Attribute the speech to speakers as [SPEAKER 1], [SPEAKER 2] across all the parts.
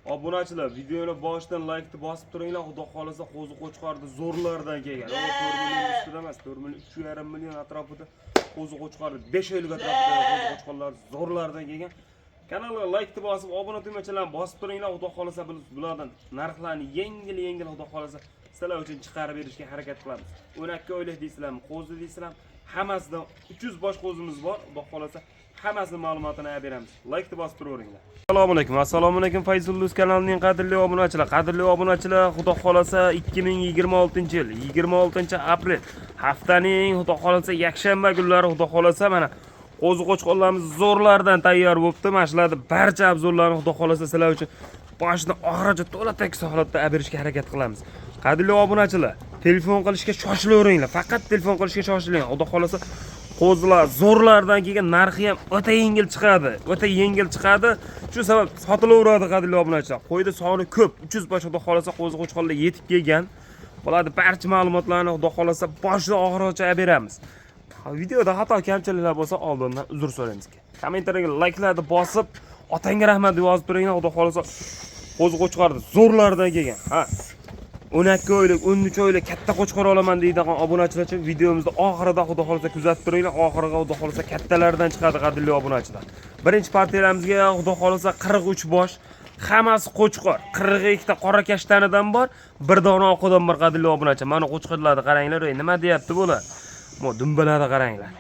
[SPEAKER 1] Obunachilar, videoni boshidan like bosib turinglar. Xudo xolasa qo'zi qo'chqorni zo'rlardan kelgan. 4 million ustida emas, 4 million 3,5 million atrofida qo'zi qo'chqorni 5 oylik atrofida qo'zi qo'chqorlar zo'rlardan kelgan. Kanalga like bosib, obuna tugmachalarni bosib turinglar. Xudo xolasa biz bulardan narxlarni yengil xudo xolasa sizlar uchun chiqarib berishga harakat qilamiz. 12 oylik deysizlarmi, qo'zi deysizlarmi, hammasidan 300 bosh qo'zimiz bor. Xudo xolasa hammasini ma'lumotini beramiz. Like bosib turaveringlar. Assalomu alaykum Fayzulluz kanalining qadrli obunachilar. Qadrli obunachilar, xudo xolasa 2026-yil 26-aprel haftaning xudo xolasa yakshanba kunlari xudo xolasa mana qo'zi qo'chqonlarimiz zo'rlardan tayyor bo'libdi. Mana shularni barcha obzorlarni xudo xolasa sizlar uchun boshidan oxirigacha to'la tekis holatda olib berishga harakat qilamiz. Qadrli obunachilar, telefon qilishga shoshilaveringlar. Faqat telefon qilishga shoshiling. Xudo xolasa qo'zilar zo'rlardan kelgan narxi ham o'ta yengil chiqadi. O'ta yengil chiqadi. Shu sabab sotilaveradi qadrli obunachilar. Qo'yda soni ko'p. 300 bosh xudo xolasa qo'zi qo'chqonlar yetib kelgan. Bularni barcha ma'lumotlarni xudo xolasa boshidan oxirigacha olib beramiz. Videoda xato kamchiliklar bo'lsa oldindan uzr so'raymiz. Kommentariyga like'larni bosib, otangga rahmat deb yozib turinglar. Xudo xolasa qo'zi qo'chqorni zo'rlardan kelgan. Ha. 12 oylik, 13 oylik katta qo'chqor olaman deydigan obunachilar uchun videomizni oxirida xudo xolasa kuzatib turinglar. Oxiriga xudo xolasa kattalardan chiqadi qadrli obunachilar. Birinchi partiyalamizga xudo xolasa 43 bosh, hammasi qo'chqor. 42 ta qora kashtanidan bor, bir dona oqidan bor qadrli obunachilar. Mana qo'chqorlarni qaranglar, nima deyapti bular? Mo dumbalarni qaranglar.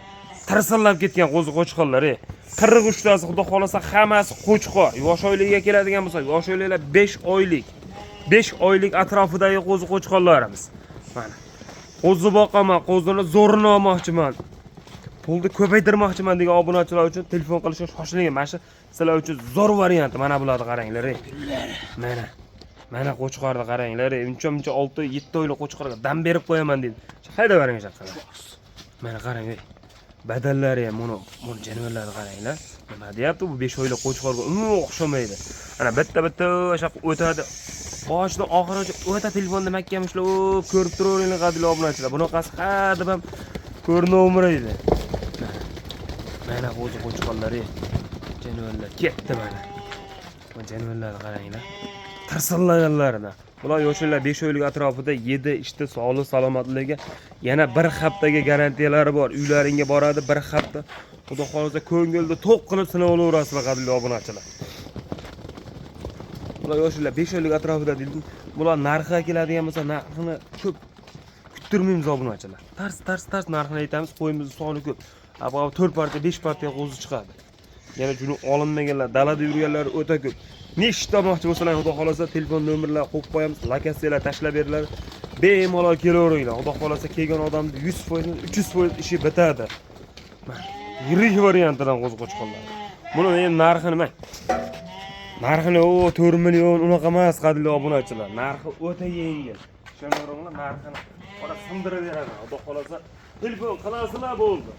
[SPEAKER 1] Tirsillab ketgan qo'zi qo'chqorlar. 43 tasi xudo xolasa hammasi qo'chqor. Yosh oylikka keladigan bo'lsa, yosh oyliklar 5 oylik. 5 oylik atrofidagi qo'zi qo'chqonlarimiz. Mana. Qo'zi boqaman, qo'zini zo'rini olmoqchiman. Pulni ko'paytirmoqchiman degan obunachilar uchun telefon qilishga shoshiling. Mana shu sizlar uchun zo'r variant. Mana bularni qaranglar. Mana. Mana qo'chqorni qaranglar. Uncha 6-7 oylik qo'chqorga dam berib qo'yaman dedi. Hayda bering shaqalar. Mana qarang. Badallari ham buni jonivorlarni qaranglar. Nima deyapti bu 5 oylik qo'chqorga umuman o'xshamaydi. Ana bitta o'sha o'tadi. Boshidan oxirigacha o'ta telefonda mahkamlab ko'rib turaveringlar qadrli obunachilar. Bunaqasi hadib ham ko'rinavermaydi. Mana qo'zi qo'chqonlari, jonivorlar ketdi mana. Mana jonivorlarni qaranglar. Tirsillaganlardan. Bular yoshlar 5 oylik atrofida yedi, ishda sog'lik salomatligiga yana bir haftaga garantiyalari bor. Uylaringga boradi bir hafta. Xudo xolasa ko'ngilda to'q qilib sinab olaverasizlar qadrli obunachilar. Bular yoshlar 5 oylik atrofida deydi. Bular narxiga keladigan bo'lsa, narxini ko'p kuttirmaymiz obunachilar. Tars narxini aytamiz, qo'yimizni soni ko'p. Abo 4 partiya, 5 partiya qo'zi chiqadi. Yana shuni olinmaganlar, dalada yurganlar o'ta ko'p. Nechta moqchi bo'lsalar, xudo xolasa telefon nomerlar qo'yib qo'yamiz, lokatsiyalar tashlab beriladi. Bemalol kelaveringlar. Xudo xolasa kelgan odamning 100%, 300% ishi bitadi. Yirik variantidan qo'zi qo'chqonlar. Buni men narxi nima? Narxini 4 million unaqa emas qadrli obunachilar. Narxi o'ta yengil. Tushunarlinglar, narxini ora sindirib beradi. Xudo xolasa telefon qilasizlar bo'ldi.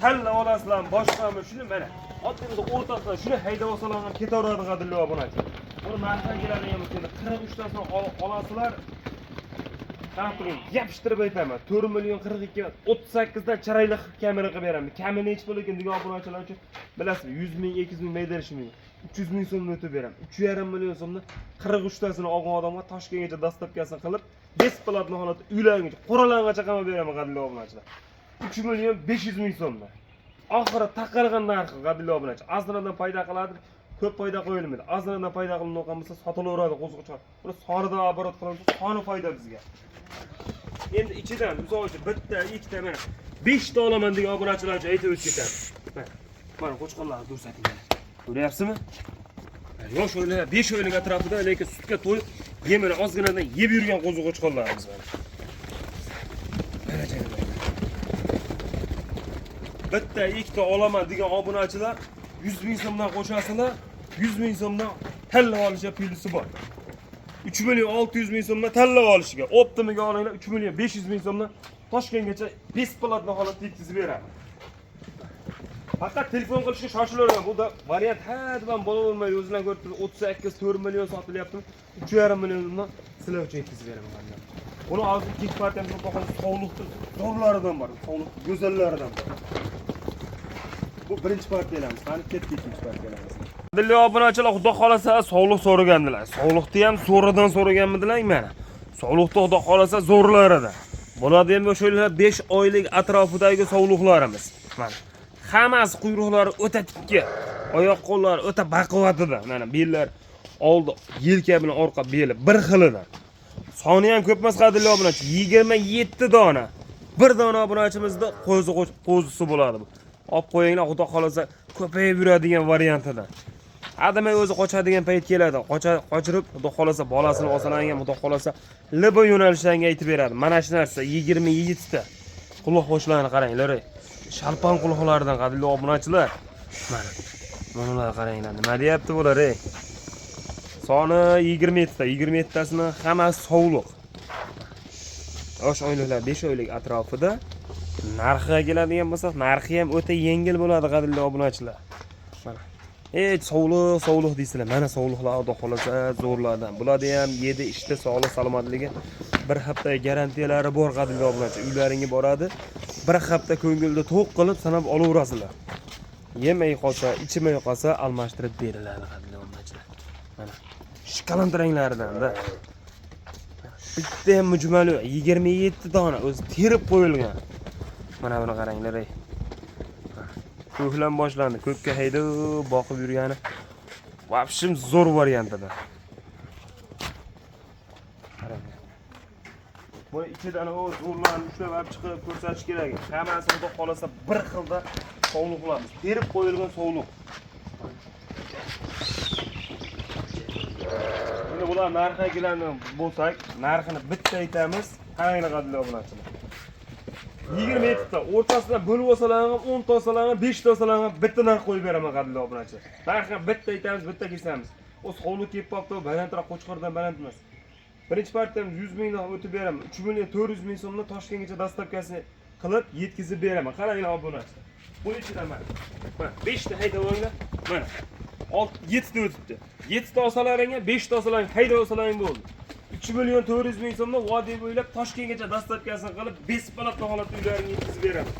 [SPEAKER 1] Tanlab olasizlar, boshqami shuni mana. Otda o'rtasida shuni haydab olsalar ham ketaveradi qadrli obunachilar. Buni narxga keladigan bo'lsa 43 tasini olasizlar. Qarab turing, yapishtirib aytaman. 4 million 42 38 dan chiroyli kamera qilib beraman. Kamera nech pul ekan degan obunachilar uchun bilasizmi, 100 ming, 200 ming maydarish mumkin. 300 ming so'mni o'tib beraman. 3,5 million so'mni 43 tasini olgan odamga Toshkentgacha dostavkasini qilib, besplatno holatda uylaringacha, qo'ralargacha qilib beraman qadrli obunachilar. 3 million 500 ming so'mda. Oxiri taqalgan narxi qadrli obunachilar. Azradan foyda qiladi, ko'p foyda qo'yilmaydi. Azradan foyda qilingan bo'lsa sotilaveradi qo'ziqochlar. Buni sonida oborot qilamiz, soni foyda bizga. Endi ichidan misol uchun bitta, ikkita mana 5 ta olaman degan obunachilar uchun aytib o'tib ketamiz. Mana qo'chqonlarni ko'rsating. Ko'ryapsizmi? Yosh oylar 5 oylik atrofida lekin sutga to'yib, yemini ozginadan yeb yurgan qo'zi qo'chqonlarimiz bor. Bitta, ikkita olaman degan obunachilar 100 ming so'mdan qo'shasizlar, 100 ming so'mdan tanlab olishga pulisi bor. 3 million 600 ming so'mdan tanlab olishiga, optimiga olinglar 3 million 500 ming so'mdan Toshkentgacha besplatno holatda yetkazib beradi. Faqat telefon qilishga shoshilavergan. Bu da variant hadib ham bo'lavermaydi. O'zingizlar ko'rib turibsiz, 38 4 million sotilyapti. 3,5 milliondan sizlar uchun yetkazib beraman. Buni hozir ikkinchi partiyamizga qo'ygan sog'liqni zo'rlaridan bor, sog'liq go'zallaridan bor. Bu birinchi partiyalarimiz. Qani ketdi ikkinchi partiyalarimiz. Qadrli obunachilar, xudo xolasa sog'liq so'ragandilar. Sog'liqni ham so'radan so'raganmidilar mana. Sog'liqni xudo xolasa zo'rlarida. Bo'ladi ham o'shalar 5 oylik atrofidagi sog'liqlarimiz. Mana hammasi quyruqlari o'ta tikka, oyoq qo'llari o'ta baquvvatida. Mana bellar oldi, yelka bilan orqa beli bir xilidan. Soni ham ko'p emas qadrli obunachi, 27 dona. Bir dona obunachimizda qo'zisi bo'ladi bu. Olib qo'yinglar, xudo xolasa ko'payib yuradigan variantidan. Adamay o'zi qochadigan payt keladi. Qochirib, xudo xolasa bolasini olsalar ham xudo xolasa libo yo'nalishlarga aytib beradi. Mana shu narsa 27 ta. Quloq qo'shlarni qaranglar. Shalpon quloqlaridan qadrli obunachilar. Mana. Bunalar qaranglar. Nima deyapti bular, ey? Soni 27 ta. 27 tasini hammasi sovliq. Yosh oyliklar 5 oylik atrofida. Narxiga keladigan bo'lsak, narxi ham o'ta yengil bo'ladi qadrli obunachilar. Mana. Sog'liq deysizlar. Mana sog'liqlar xudo xolasa zo'rlardan. Bularda ham 7 ishda sog'liq salomatligi bir hafta garantiyalari bor qadrli obunachilar. Uylaringga boradi. Bir hafta ko'ngilda to'q qilib sanab olaverasizlar. Yemay qolsa, ichmay qolsa almashtirib beriladi qadrli obunachilar. Mana shikalant ranglaridan-da. Bitta ham mujmali 27 dona o'zi terib qo'yilgan. Mana buni qaranglar, ey. Ko'klam boshlandi. Ko'kka haydab boqib yurgani vobshim zo'r variantida. Qarang. Bu ichidan o zo'rlarni ushlab olib chiqib ko'rsatish kerak. Hammasi xudo xolasa bir xilda sog'liqlarimiz. Terib qo'yilgan sog'liq. Endi bular narxiga keladigan bo'lsak, narxini bitta aytamiz. Qaranglar qadrli obunachilar. 27 ta o'rtasidan bo'lib olsalar ham 10 ta olsalar ham 5 ta olsalar ham bitta narx qo'yib beraman qadrli obunachilar. Narxni bitta aytamiz, bitta kesamiz. O sog'liq kelib qolibdi, balandroq qo'chqordan baland emas. Birinchi partiyam 100 mingdan o'tib beraman. 3 million 400 ming so'mdan Toshkentgacha dastavkasini qilib yetkazib beraman. Qaranglar obunachilar. Buning ichida mana 5 ta haydab olinglar. Mana 7 ta o'tibdi. 7 ta olsalaring ham 5 ta olsalaring haydab olsalaring bo'ldi. 3 million 400 ming so'mdan vodiy bo'ylab Toshkentgacha dastavkasini qilib besplatno holatda uylaringga yetkazib beraman.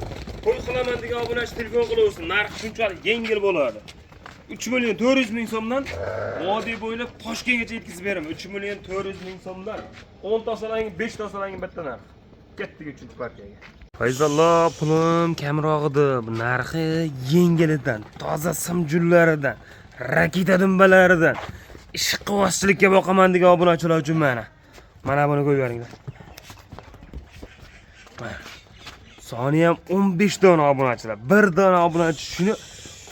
[SPEAKER 1] Qo'y qilaman degan obunachi telefon qilaversin. Narx shunchalik yengil bo'ladi. 3 million 400 ming so'mdan vodiy bo'ylab Toshkentgacha yetkazib beraman. 3 million 400 ming so'mdan 10 ta olsalaring, 5 ta olsalaring bitta narx. Ketdik 3-chi partiyaga. Fayzallo, pulim kamroq edi. Bu narxi yengilidan, toza simjullaridan, raketa dumbalaridan ishqivozchilikka boqaman degan obunachilar uchun mana buni qo'yib beringlar. Soni ham 15 dona obunachilar. Bir dona obunachi shuni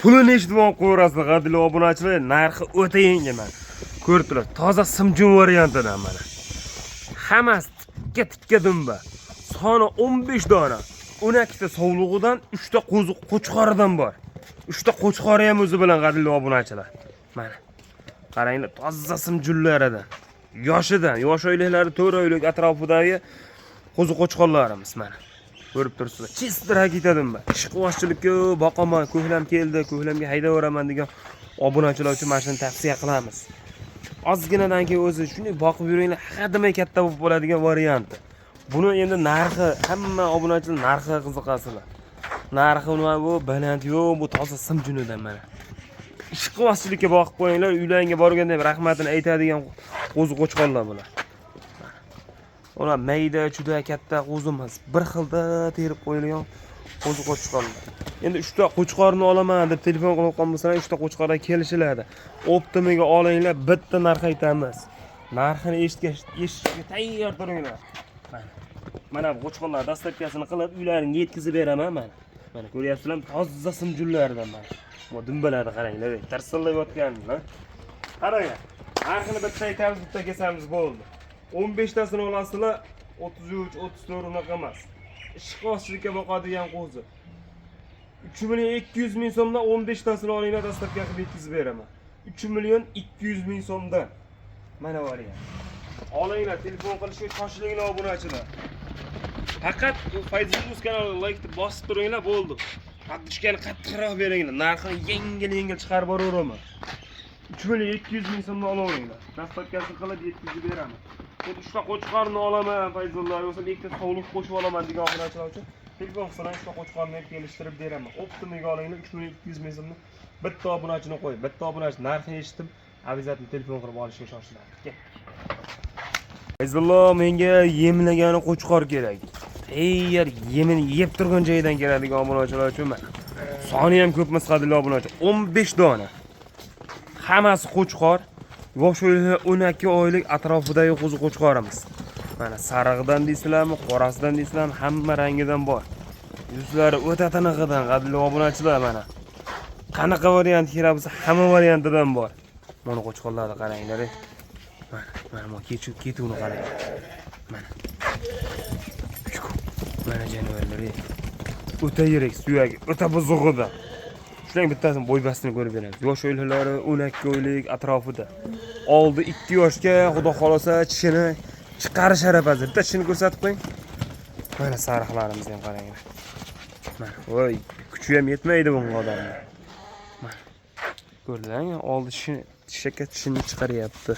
[SPEAKER 1] pulini eshitib qo'yarasiz qadrli obunachilar. Narxi o'ta yengil mana. Ko'rib turasiz, toza simjun variantidan mana. Hammasi tikka dumba. Soni 15 dona. 12 ta sovlig'idan 3 ta qo'chqoridan bor. 3 ta qo'chqori ham o'zi bilan qadrli obunachilar. Mana. Qaranglar, toza simjullaridan. Yoshidan, yosh oyliklari 4 oylik atrofidagi qo'chqorlarimiz mana. Ko'rib turibsizlar. Chist raketadim ben. Ishqivozchilikka boqaman, ko'klam keldi, ko'klamga haydaveraman degan obunachilar uchun mana shuni tavsiya qilamiz. Ozginadan keyin o'zi shunday boqib yuringlar, hadamay katta bo'lib bo'ladigan varianti. Buni endi narxi, hamma obunachilar narxiga qiziqasizlar. Narxi nima bu? Baland yo'q, bu toza simjunidan mana. Ishqivozchilikka boqib qo'yinglar, uylaringga borganda ham rahmatini aytadigan qo'chqorlar bular. Ular mayda, juda katta qo'zimiz. Bir xilda terib qo'yilgan qo'chqorlar. Endi 3 ta qo'chqorni olaman deb telefon qilib qolmasalar, 3 ta qo'chqorga kelishiladi. Optimiga olinglar, bitta narx aytamiz. Narxini eshitishga tayyor turinglar. Mana bu qo'chqorlar dastavkasini qilib uylaringga yetkazib beraman mana. Mana ko'ryapsizlar, toza simjunlardan mana. Bu dumbalarni qaranglar, tarsillayotganlar. Qaranglar. Narxini bitta aytamiz, bitta kesamiz bo'ldi. 15 tasini olasizlar, 33, 34 unaqa emas. Ishqivozchilikka boqadigan qo'zi. 3 million 200 ming so'mdan 15 tasini olinglar, dastavka qilib yetkazib beraman. 3 million 200 ming so'mdan. Mana variant. Olinglar, telefon qilishga shoshilinglar obunachilar. Faqat Fayzuluz kanaliga like bosib turinglar, bo'ldi. Qattiqchani qattiqroq beringlar. Narxini yengil chiqarib boraveraman. 3 million 200 ming so'mdan olaveringlar. Dastavkasini qilib yetkazib beraman. 3 ta qo'chqorni olaman Fayzullar, yo'qsa ikkita sovliq qo'shib olaman degan obunachilar uchun Telefon qilsang shu qo'chqonni kelishtirib beraman. Optimiga olinglar 3200 ming so'mni bitta obunachini qo'y. Bitta obunachi narxini eshitib, обязательно telefon qilib olishga shoshilardi. Kel. Fayzullo, menga yemlagani qo'chqor kerak. Tayyor yemini yeb turgan joydan keladigan obunachilar uchun mana. Soni ham ko'p misqadli obunachi. 15 dona. Hammasi qo'chqor. Yosh 12 oylik atrofidagi qo'chqorimiz. Mana sarig'idan deysizlarmi, qorasidan deysizlarmi, hamma rangidan bor. Yuzlari o'ta tiniqidan qadrli obunachilar mana. Qanaqa variant kerak bo'lsa, hamma variantidan bor. Mana qo'chqorlarni qaranglar. Mana ketuvni qarang. Mana. Mana jonivorlar. O'ta yirik suyagi, o'ta buzug'ida. Shuning bittasini bo'ybastini ko'rib beramiz. Yosh o'ylari 12 oylik atrofida. Oldi 2 yoshga xudo xolasa tishini chiqarish arafasida. Bitta tishini ko'rsatib qo'ying. Mana sariqlarimizni ham qaranglar. Mana, voy, kuchi ham yetmaydi bunga odamlar. Mana. Ko'rdingmi? Oldi tishini chiqaryapti.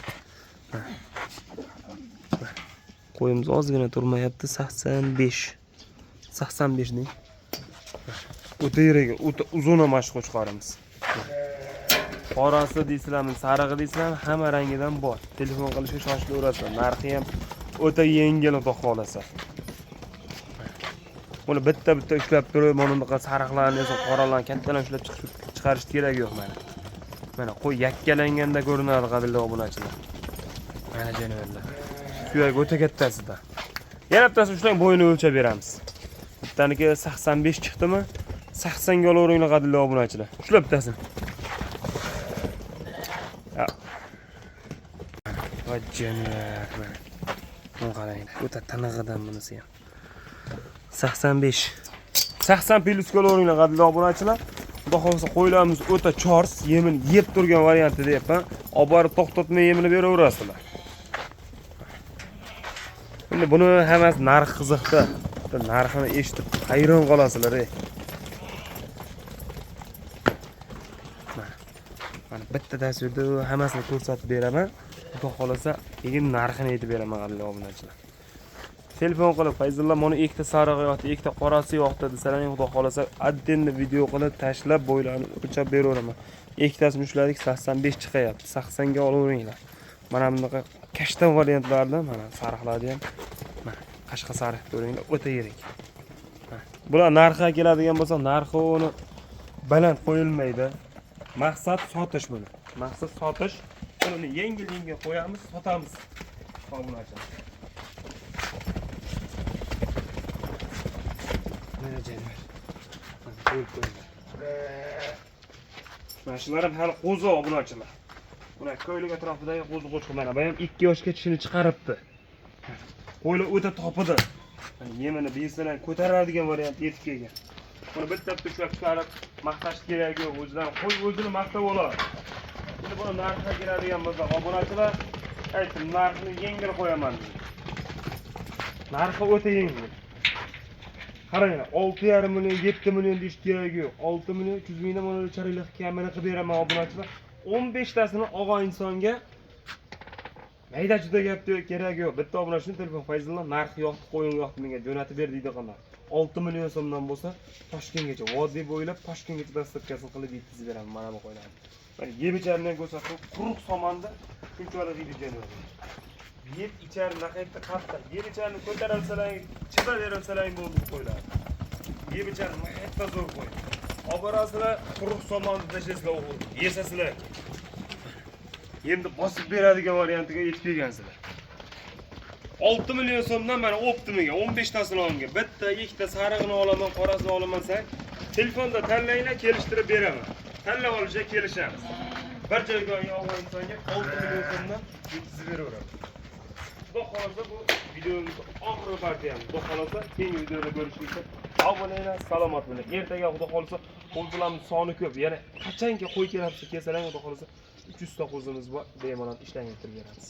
[SPEAKER 1] Qo'yimiz ozgina turmayapti, 85. 85 deng. O'ta yirik, o'ta uzun mashq qo'chqorimiz. Qorasi deysizlarmi, sarig'i deysizlarmi, hamma rangidan bor. Telefon qilishga shoshilaverasizlar. Narxi ham o'ta yengil xudo xolasa. Buni bitta ushlab turib, mana bunaqa sariqlarni, qoralarni kattalarni ushlab chiqarish kerak yo'q mana. Mana qo'y yakkalanganda ko'rinadi qadrli obunachilar. Mana jonivorlar. Suyak o'ta kattasida. Yana bittasi ushlang bo'yini o'lchab beramiz. Bittaniki 85 chiqdimi? 80 ga olaveringlar qadrli obunachilar. Ushlab bittasini. Va jonivorlar. Buni qaranglar. O'ta tanig'idan bunisi ham. 85. 80 plus ga olaveringlar qadrli obunachilar. Xudo xolasa qo'ylarimiz o'ta chors, yemin yeb turgan varianti deyapman. Olib borib to'xtatmay yemini beraverasizlar. Endi buni hammasi narx qiziqda. Narxini eshitib hayron qolasizlar. Mana bitta tasvirda hammasini ko'rsatib beraman. Xudo xolasa keyin narxini aytib beraman qadrli obunachilar. Telefon qilib Fayzullo mana ikkita sarig'i yo'qdi, ikkita qorasi yo'qdi desalar, xudo xolasa addenni video qilib tashlab bo'ylarni o'lchab beraveraman. Ikkitasini ushladik 85 chiqayapti. 80 ga olaveringlar. Mana bunaqa kashtan variantlarni, mana sariqlarni ham mana qashqa sariq ko'ringlar, o'ta yirik. Bular narxga keladigan bo'lsa, narxi uni baland qo'yilmaydi. Maqsad sotish buni. Maqsad sotish. Uni yengil-yengil qo'yamiz, sotamiz. Obunachilar. Mana jonivorlar. Mana shular ham hali qo'zi obunachilar. Buna ko'ylik atrofidagi qo'zi qo'chqor mana bu ham 2 yoshga tishini chiqaribdi. Qo'ylar o'ta topidi. Mana yemini besalar ko'taradigan variant yetib kelgan. Buni bitta-bitta ushlab chiqarib maqtash kerak yo'q, o'zidan qo'y o'zini maqtab oladi. Endi buni narxiga keladigan bo'lsa, obunachilar aytdim, narxini yengil qo'yaman. Narxi o'ta yengil. Qaranglar, 6,5 million, 7 million deyish kerak yo'q. 6 million 300 mingdan mana charinglar kamini qilib beraman obunachilar. 15 tasini og'a insonga mayda juda gapni kerak yo'q. Bitta obunachini telefon Fayzullo narxi yo'qdi, qo'ying yo'qdi menga jo'natib ber deydi qanday. 6 million so'mdan bo'lsa, Toshkentgacha, vodiy bo'ylab Toshkentgacha dastavkasini qilib yetkazib beraman mana bu qo'ylarni. Mana yeb icharni ko'rsatib, quruq somonda shunchalik yeydi jonivorlar. Yeb ichar naqaytda qattiq. Yeb icharni ko'tarilsalar, chidab berilsalar bo'ldi bu qo'ylar. Yeb icharni naqaytda zo'r qo'y. Oborasizlar, quruq somonda tashlasizlar o'g'il. Yesasizlar. Endi bosib beradigan variantiga yetib kelgansizlar. 6 million so'mdan mana optimiga 15 tasini olingan. Bitta, ikkita sarig'ini olaman, qorasini olaman sen. Telefonda tanlanglar, kelishtirib beraman. Tanlab olishga kelishamiz. Bir joyga olgan insonga 6 million so'mdan yetkazib beraveramiz. Xudo xolasa bu videomiz oxirgi partiyamiz. Xudo xolasa keyingi videoda ko'rishguncha sog' bo'linglar, salomat bo'ling. Ertaga xudo xolasa qo'ylarimiz soni ko'p. Yana qachonki qo'y kelsa, kelsalar xudo xolasa 300 ta qo'zimiz bor. Bemalol ishlanib turib beramiz.